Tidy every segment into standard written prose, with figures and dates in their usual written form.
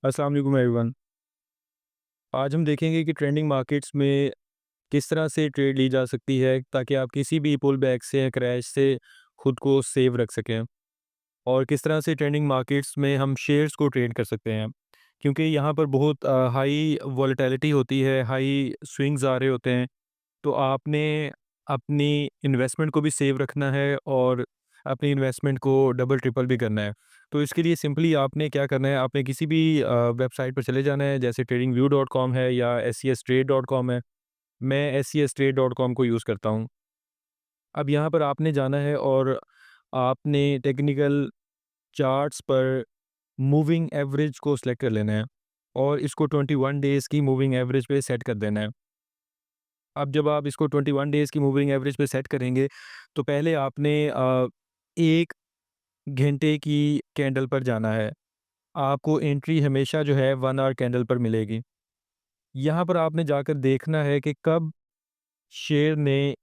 अस्सलाम वालेकुम एवरीवन। आज हम देखेंगे कि ट्रेंडिंग मार्केट्स में किस तरह से ट्रेड ली जा सकती है ताकि आप किसी भी पुल बैक से या क्रैश से खुद को सेव रख सकें, और किस तरह से ट्रेंडिंग मार्केट्स में हम शेयर्स को ट्रेड कर सकते हैं, क्योंकि यहाँ पर बहुत हाई वॉलेटिलिटी होती है, हाई स्विंग्स आ रहे होते हैं। तो आपने अपनी इन्वेस्टमेंट को भी सेव रखना है और अपनी इन्वेस्टमेंट को डबल ट्रिपल भी करना है। तो इसके लिए सिंपली आपने क्या करना है, आपने किसी भी वेबसाइट पर चले जाना है, जैसे tradingview.com है या scstrade.com है। मैं scstrade.com को यूज़ करता हूँ। अब यहाँ पर आपने जाना है और आपने टेक्निकल चार्ट्स पर मूविंग एवरेज को सिलेक्ट कर लेना है और इसको 21 डेज़ की मूविंग एवरेज पे सेट कर देना है। अब जब आप इसको 21 डेज़ की मूविंग एवरेज पे सेट करेंगे, तो पहले आपने 1 घंटे की कैंडल पर जाना है। आपको एंट्री हमेशा जो है 1 आवर कैंडल पर मिलेगी। यहाँ पर आपने जाकर देखना है कि कब शेयर ने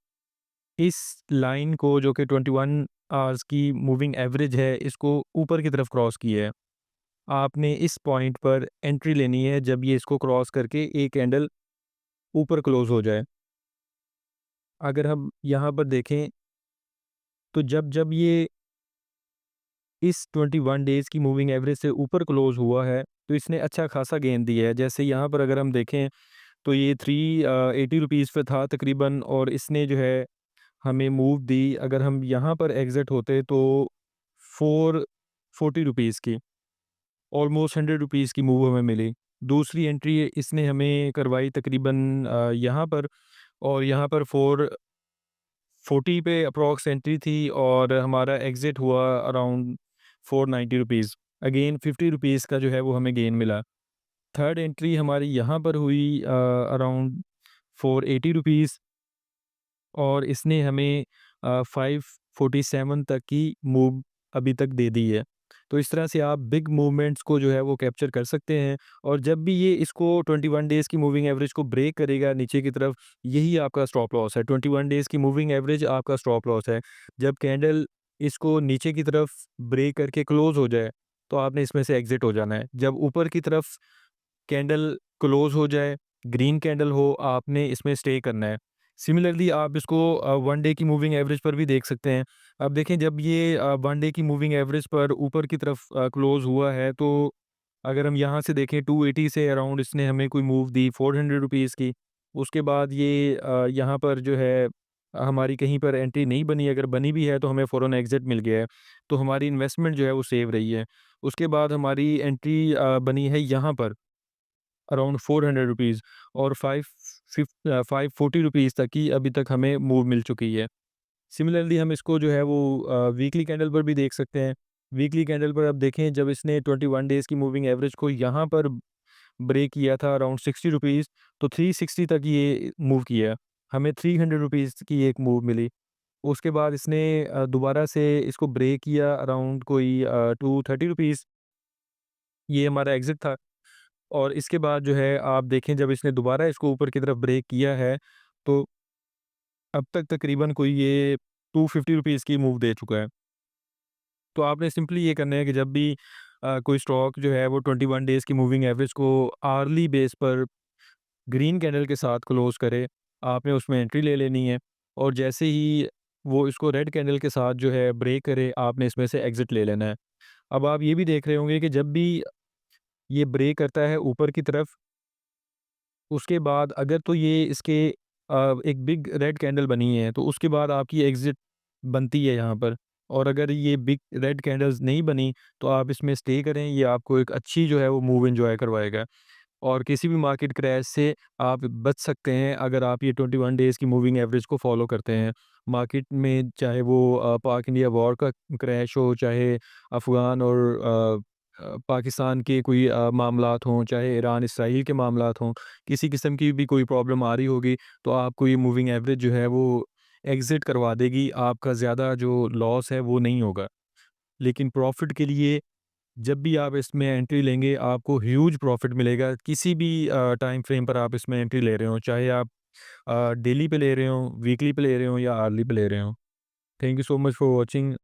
इस लाइन को, जो कि 21 आवर्स की मूविंग एवरेज है, इसको ऊपर की तरफ क्रॉस किया है। आपने इस पॉइंट पर एंट्री लेनी है जब ये इसको क्रॉस करके एक कैंडल ऊपर क्लोज़ हो जाए। अगर हम यहाँ पर देखें, तो जब ये इस 21 डेज़ की मूविंग एवरेज से ऊपर क्लोज़ हुआ है, तो इसने अच्छा खासा गेन दिया है। जैसे यहाँ पर अगर हम देखें, तो ये 80 रुपीज़ पे था तकरीबन, और इसने जो है हमें मूव दी। अगर हम यहाँ पर एग्ज़िट होते तो 440 रुपीज़ की, ऑलमोस्ट 100 रुपीज़ की मूव हमें मिली। दूसरी एंट्री इसने हमें करवाई तकरीबन यहाँ पर, और यहाँ पर 440 पे अप्रॉक्स एंट्री थी और हमारा एग्ज़िट हुआ अराउंड 490 रुपीज़। अगेन 50 रुपीज़ का जो है वो हमें गेन मिला। थर्ड एंट्री हमारी यहाँ पर हुई अराउंड 480 रुपीज़, और इसने हमें 547 तक की मूव अभी तक दे दी है। तो इस तरह से आप बिग मूवमेंट्स को जो है वो कैप्चर कर सकते हैं, और जब भी ये इसको 21 डेज़ की मूविंग एवरेज को ब्रेक करेगा नीचे की तरफ, यही आपका स्टॉप लॉस है। 21 डेज़ की मूविंग एवरेज आपका स्टॉप लॉस है। जब कैंडल इसको नीचे की तरफ ब्रेक करके क्लोज़ हो जाए, तो आपने इसमें से एग्ज़िट हो जाना है। जब ऊपर की तरफ कैंडल क्लोज़ हो जाए, ग्रीन कैंडल हो, आपने इसमें स्टे करना है। सिमिलरली आप इसको 1 डे की मूविंग एवरेज पर भी देख सकते हैं। अब देखें, जब ये 1 डे की मूविंग एवरेज पर ऊपर की तरफ क्लोज़ हुआ है, तो अगर हम यहाँ से देखें, 280 से अराउंड इसने हमें कोई मूव दी 400 रुपीज़ की। उसके बाद ये यहाँ पर जो है हमारी कहीं पर एंट्री नहीं बनी, अगर बनी भी है तो हमें फ़ौरन एग्ज़िट मिल गया है। तो हमारी इन्वेस्टमेंट जो है वो सेव रही है। उसके बाद हमारी एंट्री बनी है यहाँ पर अराउंड 400 रुपीज़, और 540 रुपीज़ तक की अभी तक हमें मूव मिल चुकी है। सिमिलरली हम इसको जो है वो वीकली कैंडल पर भी देख सकते हैं। वीकली कैंडल पर अब देखें, जब इसने 21 डेज़ की मूविंग एवरेज को यहाँ पर ब्रेक किया था अराउंड 60 रुपीज़, तो 360 तक ये मूव किया। हमें 300 रुपीज़ की एक मूव मिली। उसके बाद इसने दोबारा से इसको ब्रेक किया अराउंड कोई 230 रुपीज़, ये हमारा एग्ज़िट था। और इसके बाद जो है आप देखें, जब इसने दोबारा इसको ऊपर की तरफ ब्रेक किया है, तो अब तक तकरीबन कोई ये 250 रुपीज़ की मूव दे चुका है। तो आपने सिंपली ये करना है कि जब भी कोई स्टॉक जो है वो 21 डेज़ की मूविंग एवरेज को आर्ली बेस पर ग्रीन कैंडल के साथ क्लोज़ करे, आपने उसमें एंट्री ले लेनी है, और जैसे ही वो इसको रेड कैंडल के साथ जो है ब्रेक करे, आपने इसमें से एग्ज़िट ले लेना है। अब आप ये भी देख रहे होंगे कि जब भी ये ब्रेक करता है ऊपर की तरफ, उसके बाद अगर तो ये इसके एक बिग रेड कैंडल बनी है, तो उसके बाद आपकी एग्ज़िट बनती है यहाँ पर। और अगर ये बिग रेड कैंडल्स नहीं बनी, तो आप इसमें स्टे करें, ये आपको एक अच्छी जो है वो मूव एन्जॉय करवाएगा। और किसी भी मार्केट क्रैश से आप बच सकते हैं अगर आप ये 21 डेज़ की मूविंग एवरेज को फ़ॉलो करते हैं। मार्केट में चाहे वो पाक इंडिया वॉर का क्रैश हो, चाहे अफ़गान और पाकिस्तान के कोई मामलात हों, चाहे ईरान इसराइल के मामलात हों, किसी किस्म की भी कोई प्रॉब्लम आ रही होगी, तो आपको ये मूविंग एवरेज जो है वो एग्ज़िट करवा देगी। आपका ज़्यादा जो लॉस है वो नहीं होगा। लेकिन प्रॉफ़िट के लिए जब भी आप इसमें एंट्री लेंगे, आपको ह्यूज प्रॉफ़िट मिलेगा। किसी भी टाइम फ्रेम पर आप इसमें एंट्री ले रहे हों, चाहे आप डेली पे ले रहे हों, वीकली पे ले रहे हों या आर्ली पे ले रहे हों। Thank you so much for watching.